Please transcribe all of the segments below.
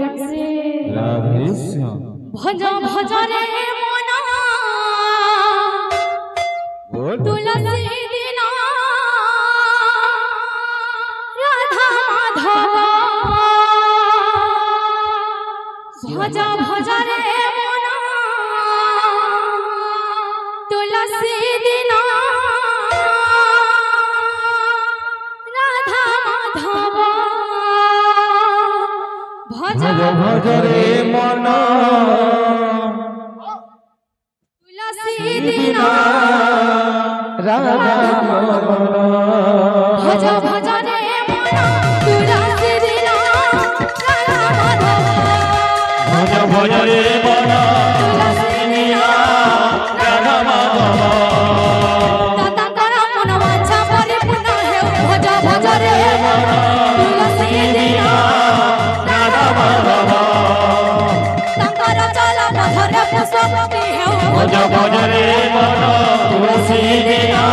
प्रेम से राधे श्याम भज भज रे मना तुलसी दिना राधा माधव भज भज रे मना तुलसी दिना राधा माधव भज भज रे मन तुलसी दिना राधा भज भज रे मन तुलसी दिना राधा माधव भज भज रे मन तुलसी दिना राधा माधव दाता मन वाचा परिपूर्ण है भज भज रे मन तुलसी दिना राधा माधव तंकर चल पथरे पुष्पवती है भज भज रे मन तुलसी दिना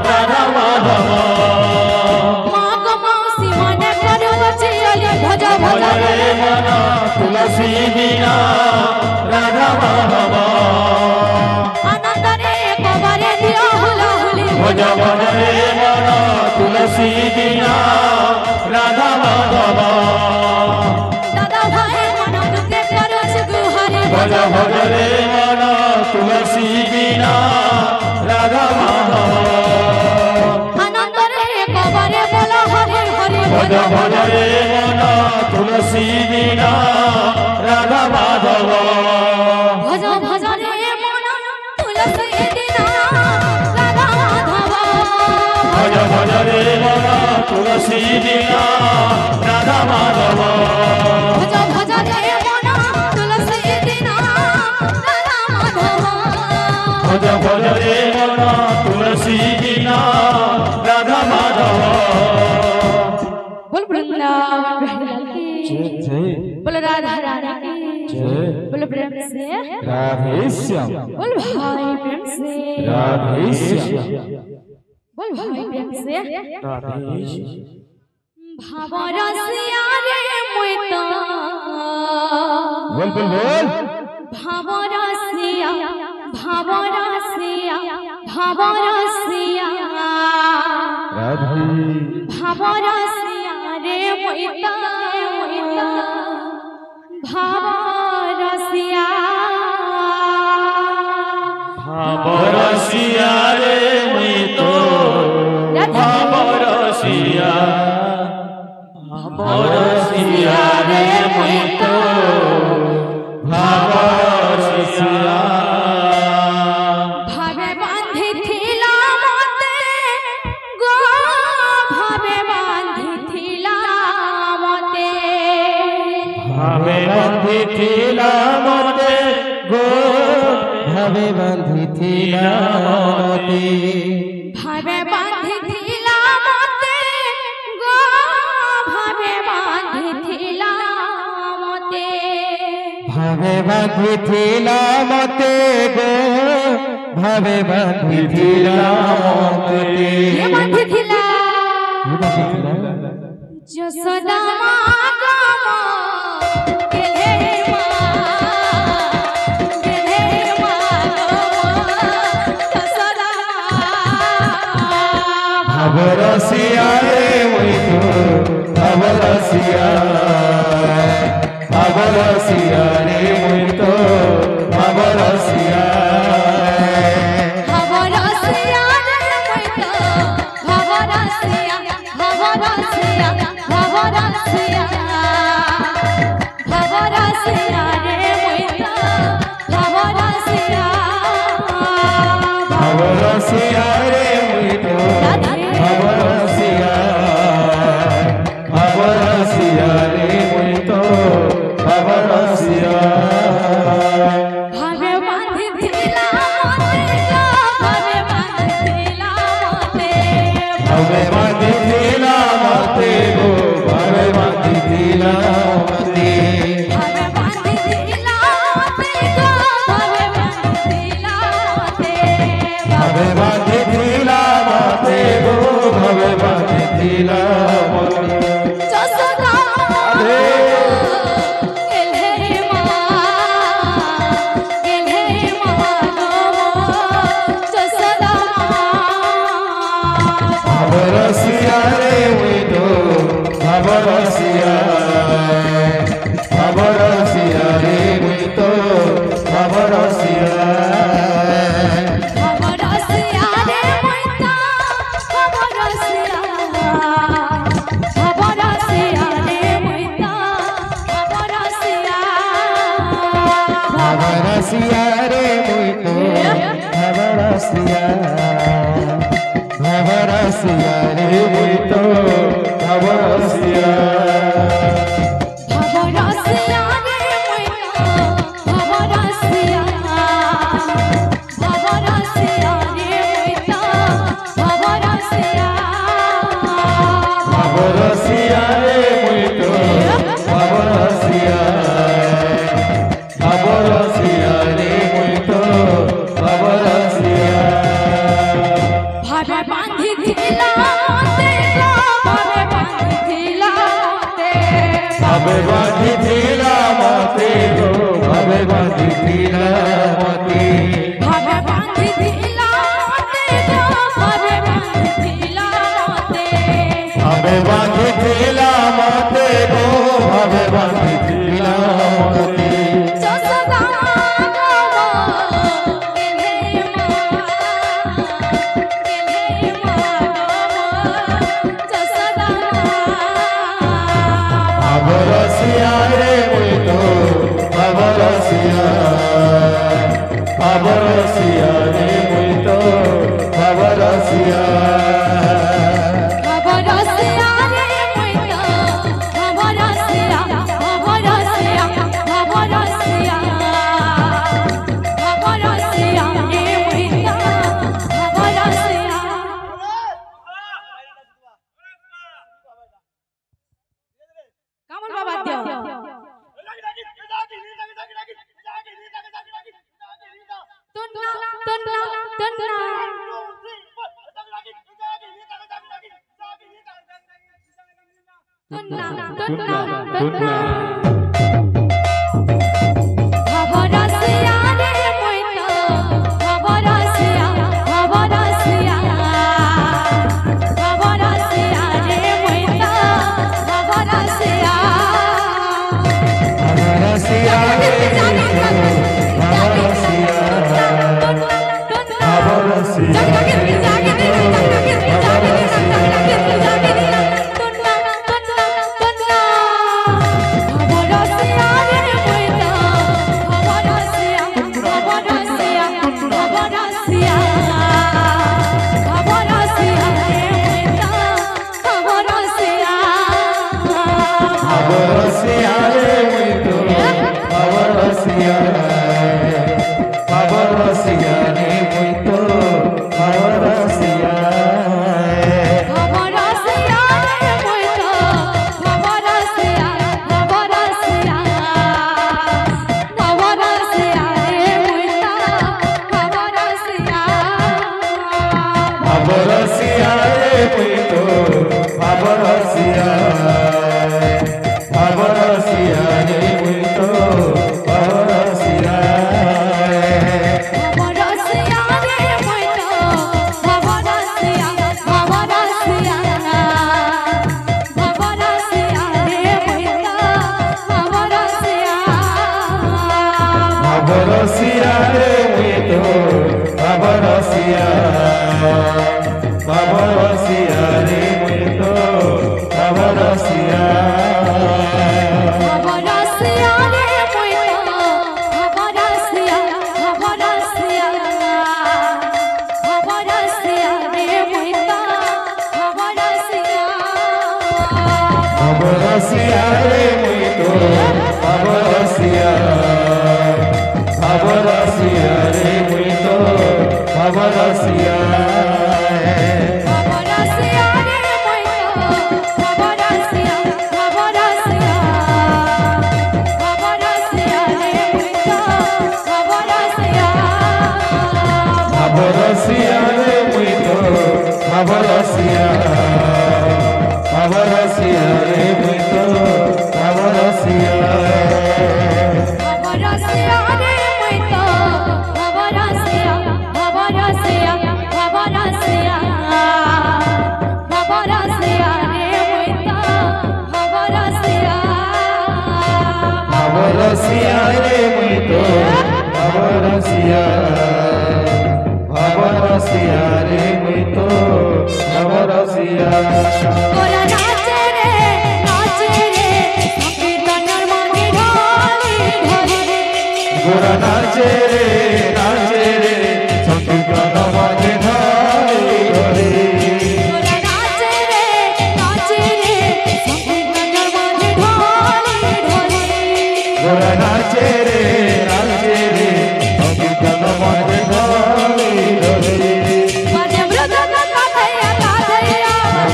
राधा माधव माँ को मौसी मने करो बचियले भज भज रे मन तुलसी दिना राधा माधव आनंद रे कबारे दिया हुला हुली भज भज रे मन तुलसी दिना राधा माधव दादा भाई मन दुखे करो गुहारी भज भज रे मन तुलसी दिना राधा माधव आनंद रे कबारे बोला हरि हरि भज भज रे मन तुलसी दिना राधा माधव भज भज रे मन तुलसी दिना राधा माधव भज भज रे मन तुलसी दिना राधा माधव भज भज रे मन तुलसी दिना राधा माधव भज भज रे मन तुलसी दिना राधा माधव बोल वृंदावन की जय बोल राधा रानी की जय बोल प्रेम से राधे श्याम बोल भाई प्रेम से राधे श्याम बोल भाई प्रेम से राधे भाव रसिया रे मोइता बोल बोल बोल भाव रसिया भाव रसिया भाव रसिया राधे भाव रसिया रे मोइता भाव रसिया भावरसिया रे मैं तो भावरसिया भावरसिया रे मैं तो भावरसिया भावे बांधी थिला मते गो भावे बांधी थिला मते भावे बंधी थिला मते गो भावे बंधी थिला मते भावे बांधी थिला मते गो भावे बांधी थिला मते भावे बंधी थिला मते गो भावे बंधी थिला मते ये बांधी थिला जसोदा माँ गामा गेले माँ जसोदा भावरसिया रे मैं तो भावरसिया भावरसिया रे मैं तो भावरसिया भवरसिया रे मोइता भवरसिया भवरसिया भवरसिया भवरसिया रे मोइता भवरसिया भावरसिया रे मैं तो भावरसिया भावरसिया रे मैं तो भावरसिया भावे बांधी थिला मोते गो भावे बांधी थिला मोते भावे बांधी थिला मते गो भावे बांधी ভবরসিয়া রে মুই তো ভবরসিয়া ভবরসিয়া রে মুই তো ভবরসিয়া ভবরসিয়া রে মুই তো ভবরসিয়া ভবরসিয়া রে মুই তো ভবরসিয়া ভবরসিয়া রে মুই তো ভবরসিয়া ভবরসিয়া রে মুই তো ভবরসিয়া ভবরসিয়া রে মুই তো ভবরসিয়া ভবরসিয়া রে মুই তো ভবরসিয়া ভবরসিয়া রে মুই তো ভবরসিয়া ভাবে বাঁধিছিলা মতে গো ভাবে বাঁধিছিলা মতে ভাবে বাঁধিছিলা মতে গো ভাবে বাঁধিছিলা মতে ভাবে বাঁধিছিলা মতে গো ভাবে বাঁধিছিলা মতে ভাবে বাঁধিছিলা মতে গো ভাবে বাঁধিছিলা মতে যশোদা গো কেলে মা গো যশোদা ভবরসিয়া রে মুই তো ভবরসিয়া ভবরসিয়া রে মুই তো ভবরসিয়া ভবরসিয়া রে মুই তো ভবরসিয়া ভবরসিয়া ভবরসিয়া ভবরসিয়া রে মুই তো ভবরসিয়া কামল বাবা দিও তুন্না তুন্না তুন্না তুন্না তুন্না তুন্না ভবরসিয়া রে মুই তো ভবরসিয়া ভবরসিয়া ভবরসিয়া রে মুই তো ভবরসিয়া ভবরসিয়া রে মুই তো ভবরসিয়া ভবরসিয়া রে মুই তো ভবরসিয়া ভবরসিয়া রে মুই তো ভবরসিয়া ভবরসিয়া রে মুই তো ভবরসিয়া ভবরসিয়া রে মুই তো ভবরসিয়া ভবরসিয়া রে মুই তো ভবরসিয়া ভবরসিয়া রে মুই তো ভবরসিয়া ভবরসিয়া রে মুই তো ভবরসিয়া ভবরসিয়া রে মুই তো ভবরসিয়া ভবরসিয়া রে মুই তো ভবরসিয়া ভবরসিয়া রে মুই তো ভবরসিয়া ভবরসিয়া রে মুই তো ভবরসিয়া ভবরসিয়া রে মুই তো ভবরসিয়া রসিয়া রে মুই তো ভাব রসিয়া রে মুই তো ভাব রসিয়া ওরা নাচে রে সংকীর্তনের মাঝে ঢালি ঢালি গোরা নাচে রে সংকীর্তন মাঝে ঢালি ঢালি ওরা নাচে রে সংকীর্তনের মাঝে ঢালি ঢালি গোরা নাচে রে সংকীর্তন মাঝে ঢালি ঢালি বাজে মৃদঙ্গ কাঁথাইয়া কাঁথাইয়া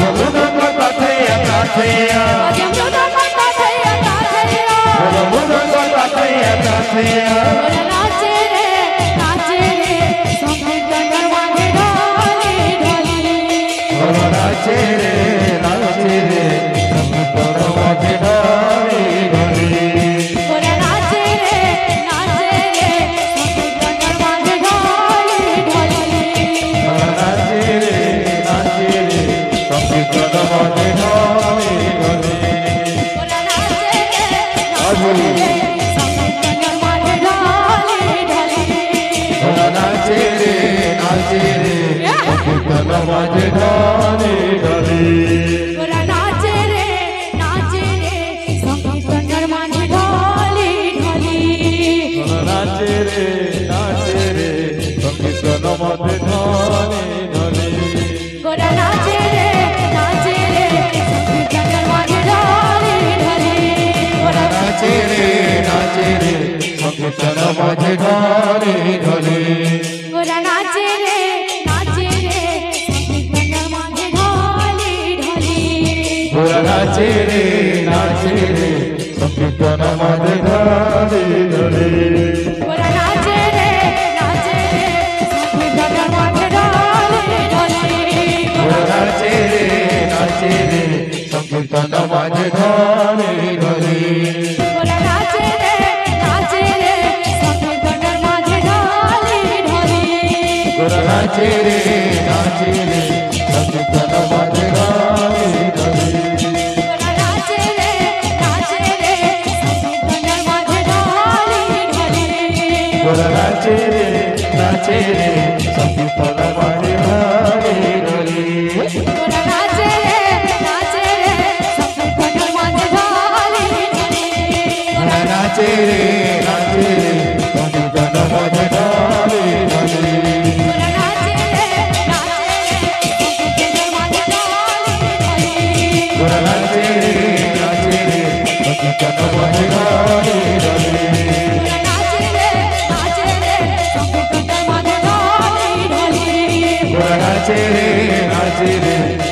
মৃদঙ্গ কাঁথাইয়া কাঁথাইয়া বাজে মৃদঙ্গ কাঁথাইয়া কাঁথাইয়া মৃদঙ্গ কাঁথাইয়া কাঁথাইয়া ওরা নাচে রে সংকীর্তনের মাঝে ঢালি ঢালি গোরা নাচে রে সংকীর্তন মাঝে ঢালি ঢালি ওরা নাচে রে সংকীর্তনের মাঝে ঢালি ঢালি গোরা নাচে রে সংকীর্তন মাঝে ঢালি ঢালি ওরা নাচে রে সংকীর্তনের মাঝে ঢালি ঢালি গোরা নাচে রে সংকীর্তন মাঝে ঢালি ঢালি ওরা নাচে রে সংকীর্তনের মাঝে ঢালি ঢালি গোরা নাচে রে সংকীর্তন মাঝে ঢালি ঢালি ওরা নাচে রে সংকীর্তনের মাঝে ঢালি ঢালি ওরা নাচে রে সংকীর্তন মাঝে ঢালি ঢালি ওরা নাচে রে সংকীর্তনের মাঝে ঢালি ঢালি গোরা নাচে রে সংকীর্তন মাঝে ঢালি ঢালি ওরা নাচে রে সংকীর্তনের মাঝে ঢালি ঢালি গোরা নাচে রে সংকীর্তন মাঝে ঢালি ঢালি ওরা নাচে রে সংকীর্তনের মাঝে ঢালি ঢালি গোরা নাচে রে সংকীর্তন মাঝে ঢালি ঢালি ওরা নাচে রে সংকীর্তনের মাঝে ঢালি ঢালি গোরা নাচে রে সংকীর্তন মাঝে ঢালি ঢালি ওরা নাচে রে সংকীর্তনের মাঝে ঢালি ঢালি গোরা নাচে রে সংকীর্তন মাঝে ঢালি ঢালি ওরা নাচে রে সংকীর্তনের মাঝে ঢালি ঢালি গোরা নাচে রে সংকীর্তন মাঝে ঢালি ঢালি ওরা নাচে রে সংকীর্তনের মাঝে ঢালি ঢালি গোরা নাচে রে